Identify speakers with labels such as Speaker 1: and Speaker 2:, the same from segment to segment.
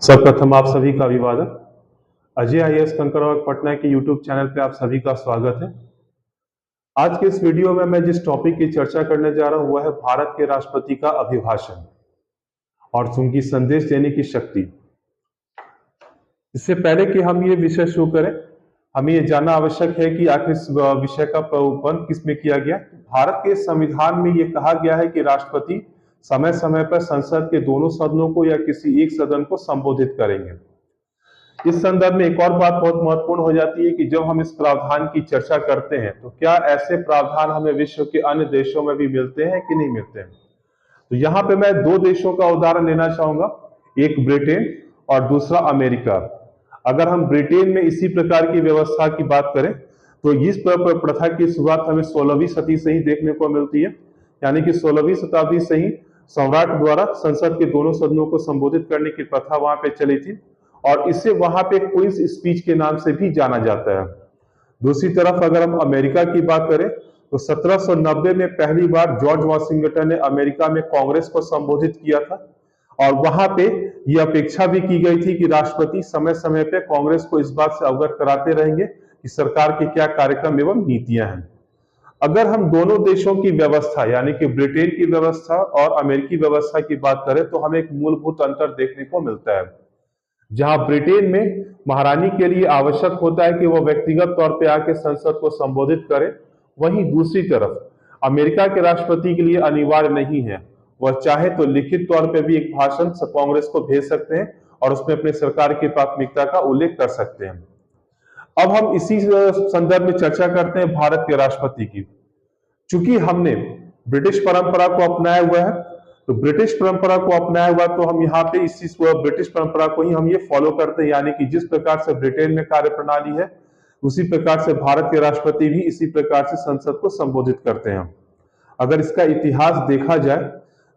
Speaker 1: सर्वप्रथम आप सभी का अभिवादन। अजय आईएएस कंकड़बाग पटना के यूट्यूब चैनल पे आप सभी का स्वागत है। आज के इस वीडियो में मैं जिस टॉपिक की चर्चा करने जा रहा हूं वह है भारत के राष्ट्रपति का अभिभाषण और उनकी संदेश देने की शक्ति। इससे पहले कि हम ये विषय शुरू करें, हमें ये जानना आवश्यक है कि आखिर इस विषय का प्रावधान किसमें किया गया। भारत के संविधान में ये कहा गया है कि राष्ट्रपति समय समय पर संसद के दोनों सदनों को या किसी एक सदन को संबोधित करेंगे। इस संदर्भ में एक और बात बहुत महत्वपूर्ण हो जाती है कि जब हम इस प्रावधान की चर्चा करते हैं तो क्या ऐसे प्रावधान हमें विश्व के अन्य देशों में भी मिलते हैं कि नहीं मिलते हैं। तो यहाँ पे मैं दो देशों का उदाहरण लेना चाहूंगा, एक ब्रिटेन और दूसरा अमेरिका। अगर हम ब्रिटेन में इसी प्रकार की व्यवस्था की बात करें तो इस प्रथा की शुरुआत हमें 16वीं सदी से ही देखने को मिलती है, यानी कि 16वीं शताब्दी से ही सम्राट द्वारा संसद के दोनों सदनों को संबोधित करने की प्रथा वहां पे चली थी और इसे वहां पे क्वींस स्पीच के नाम से भी जाना जाता है। दूसरी तरफ अगर हम अमेरिका की बात करें तो 1790 में पहली बार जॉर्ज वाशिंगटन ने अमेरिका में कांग्रेस को संबोधित किया था और वहां पे यह अपेक्षा भी की गई थी कि राष्ट्रपति समय समय पे कांग्रेस को इस बात से अवगत कराते रहेंगे कि सरकार के क्या कार्यक्रम एवं नीतियां हैं। अगर हम दोनों देशों की व्यवस्था यानी कि ब्रिटेन की व्यवस्था और अमेरिकी व्यवस्था की बात करें तो हमें एक मूलभूत अंतर देखने को मिलता है। जहां ब्रिटेन में महारानी के लिए आवश्यक होता है कि वह व्यक्तिगत तौर पर आके संसद को संबोधित करे, वहीं दूसरी तरफ अमेरिका के राष्ट्रपति के लिए अनिवार्य नहीं है, वह चाहे तो लिखित तौर पर भी एक भाषण कांग्रेस को भेज सकते हैं और उसमें अपने सरकार की प्राथमिकता का उल्लेख कर सकते हैं। अब हम इसी संदर्भ में चर्चा करते हैं भारत के राष्ट्रपति की। चूंकि हमने ब्रिटिश परंपरा को अपनाया हुआ है तो ब्रिटिश परंपरा को अपनाया हुआ तो हम यहाँ पे इसी ब्रिटिश परंपरा को ही हम ये फॉलो करते हैं, यानी कि जिस प्रकार से ब्रिटेन में कार्य प्रणाली है उसी प्रकार से भारत के राष्ट्रपति भी इसी प्रकार से संसद को संबोधित करते हैं। अगर इसका इतिहास देखा जाए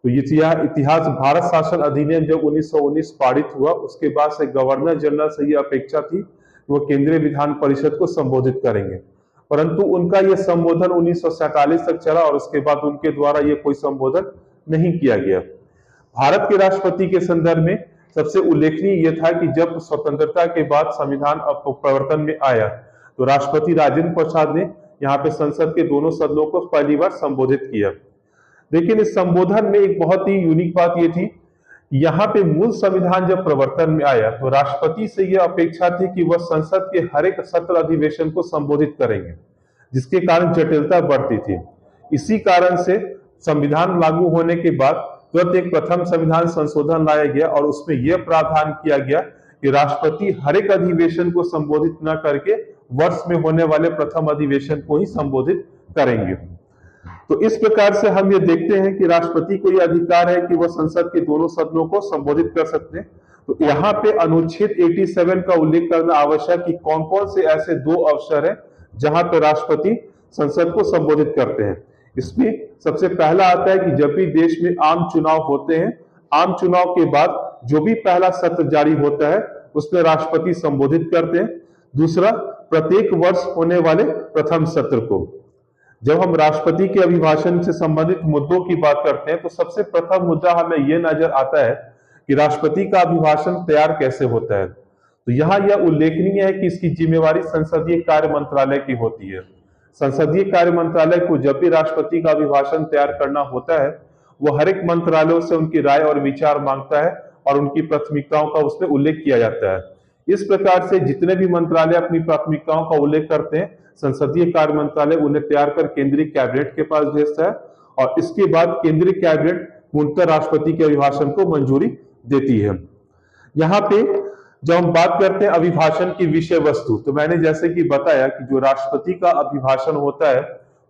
Speaker 1: तो इतिहास भारत शासन अधिनियम जब 1919 पारित हुआ उसके बाद से गवर्नर जनरल से यह अपेक्षा थी कि वो केंद्रीय विधान परिषद को संबोधित करेंगे, परंतु उनका यह संबोधन 1947 तक चला और उसके बाद उनके द्वारा यह कोई संबोधन नहीं किया गया। भारत के राष्ट्रपति के संदर्भ में सबसे उल्लेखनीय यह था कि जब स्वतंत्रता के बाद संविधान प्रवर्तन में आया तो राष्ट्रपति राजेंद्र प्रसाद ने यहाँ पे संसद के दोनों सदनों को पहली बार संबोधित किया। लेकिन इस संबोधन में एक बहुत ही यूनिक बात यह थी, यहाँ पे मूल संविधान जब प्रवर्तन में आया तो राष्ट्रपति से यह अपेक्षा थी कि वह संसद के हर एक सत्र अधिवेशन को संबोधित करेंगे, जिसके कारण जटिलता बढ़ती थी। इसी कारण से संविधान लागू होने के बाद तुरंत एक प्रथम संविधान संशोधन लाया गया और उसमें यह प्रावधान किया गया कि राष्ट्रपति हर एक अधिवेशन को संबोधित न करके वर्ष में होने वाले प्रथम अधिवेशन को ही संबोधित करेंगे। तो इस प्रकार से हम ये देखते हैं कि राष्ट्रपति को यह अधिकार है कि वह संसद के दोनों सदनों को संबोधित कर सकते हैं। तो यहाँ पे अनुच्छेद 87 का उल्लेख करना आवश्यक कि कौन कौन से ऐसे दो अवसर हैं जहां पर राष्ट्रपति संसद को संबोधित करते हैं। इसमें सबसे पहला आता है कि जब भी देश में आम चुनाव होते हैं, आम चुनाव के बाद जो भी पहला सत्र जारी होता है उसमें राष्ट्रपति संबोधित करते हैं। दूसरा, प्रत्येक वर्ष होने वाले प्रथम सत्र को। जब हम राष्ट्रपति के अभिभाषण से संबंधित मुद्दों की बात करते हैं तो सबसे प्रथम मुद्दा हमें यह नजर आता है कि राष्ट्रपति का अभिभाषण तैयार कैसे होता है। तो यहाँ यह उल्लेखनीय है कि इसकी जिम्मेवारी संसदीय कार्य मंत्रालय की होती है। संसदीय कार्य मंत्रालय को जब भी राष्ट्रपति का अभिभाषण तैयार करना होता है वो हर एक मंत्रालयों से उनकी राय और विचार मांगता है और उनकी प्राथमिकताओं का उसमें उल्लेख किया जाता है। इस प्रकार से जितने भी मंत्रालय अपनी प्राथमिकताओं का उल्लेख करते हैं, संसदीय कार्य मंत्रालय उन्हें तैयार कर केंद्रीय कैबिनेट के पास भेजता है और इसके बाद केंद्रीय कैबिनेट पूर्णतः राष्ट्रपति के अभिभाषण को मंजूरी देती है। यहाँ पे जब हम बात करते हैं अभिभाषण की विषय वस्तु, तो मैंने जैसे कि बताया कि जो राष्ट्रपति का अभिभाषण होता है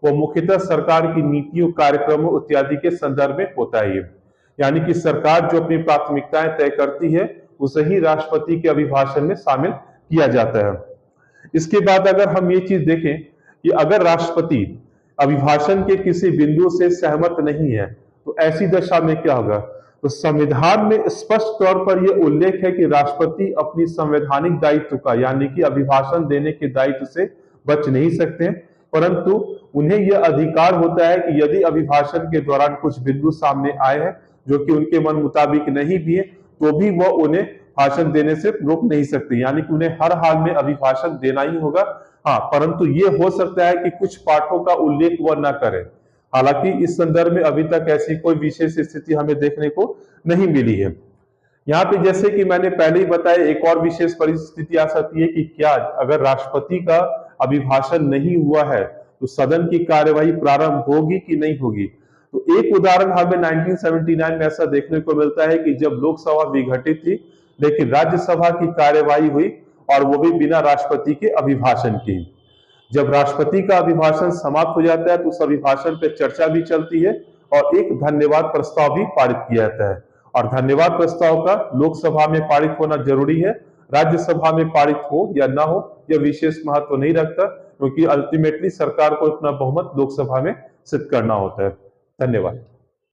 Speaker 1: वो मुख्यतः सरकार की नीतियों, कार्यक्रमों इत्यादि के संदर्भ में होता है। यानी कि सरकार जो अपनी प्राथमिकताएं तय करती है उसे ही राष्ट्रपति के अभिभाषण में शामिल किया जाता है। इसके बाद अगर हम ये चीज देखें कि अगर राष्ट्रपति अभिभाषण के किसी बिंदु से सहमत नहीं है तो ऐसी दशा में क्या होगा। तो संविधान में स्पष्ट तौर पर यह उल्लेख है कि राष्ट्रपति अपनी संवैधानिक दायित्व का यानी कि अभिभाषण देने के दायित्व से बच नहीं सकते, परंतु उन्हें यह अधिकार होता है कि यदि अभिभाषण के दौरान कुछ बिंदु सामने आए हैं जो कि उनके मन मुताबिक नहीं भी है तो भी वह उन्हें भाषण देने से रोक नहीं सकती, यानी कि उन्हें हर हाल में अभिभाषण देना ही होगा। हाँ, परंतु ये हो सकता है कि कुछ पाठों का उल्लेख वह न करें। हालांकि इस संदर्भ में अभी तक ऐसी कोई विशेष स्थिति हमें देखने को नहीं मिली है। यहाँ पे जैसे कि मैंने पहले ही बताया, एक और विशेष परिस्थिति आ सकती है कि क्या अगर राष्ट्रपति का अभिभाषण नहीं हुआ है तो सदन की कार्यवाही प्रारंभ होगी कि नहीं होगी। तो एक उदाहरण हमें 1979 में ऐसा देखने को मिलता है कि जब लोकसभा विघटित थी लेकिन राज्यसभा की कार्यवाही हुई, और वो भी बिना राष्ट्रपति के अभिभाषण की। जब राष्ट्रपति का अभिभाषण समाप्त हो जाता है तो उस अभिभाषण पर चर्चा भी चलती है और एक धन्यवाद प्रस्ताव भी पारित किया जाता है। और धन्यवाद प्रस्ताव का लोकसभा में पारित होना जरूरी है, राज्यसभा में पारित हो या ना हो यह विशेष महत्व नहीं रखता, क्योंकि अल्टीमेटली सरकार को अपना बहुमत लोकसभा में सिद्ध करना होता है। धन्यवाद।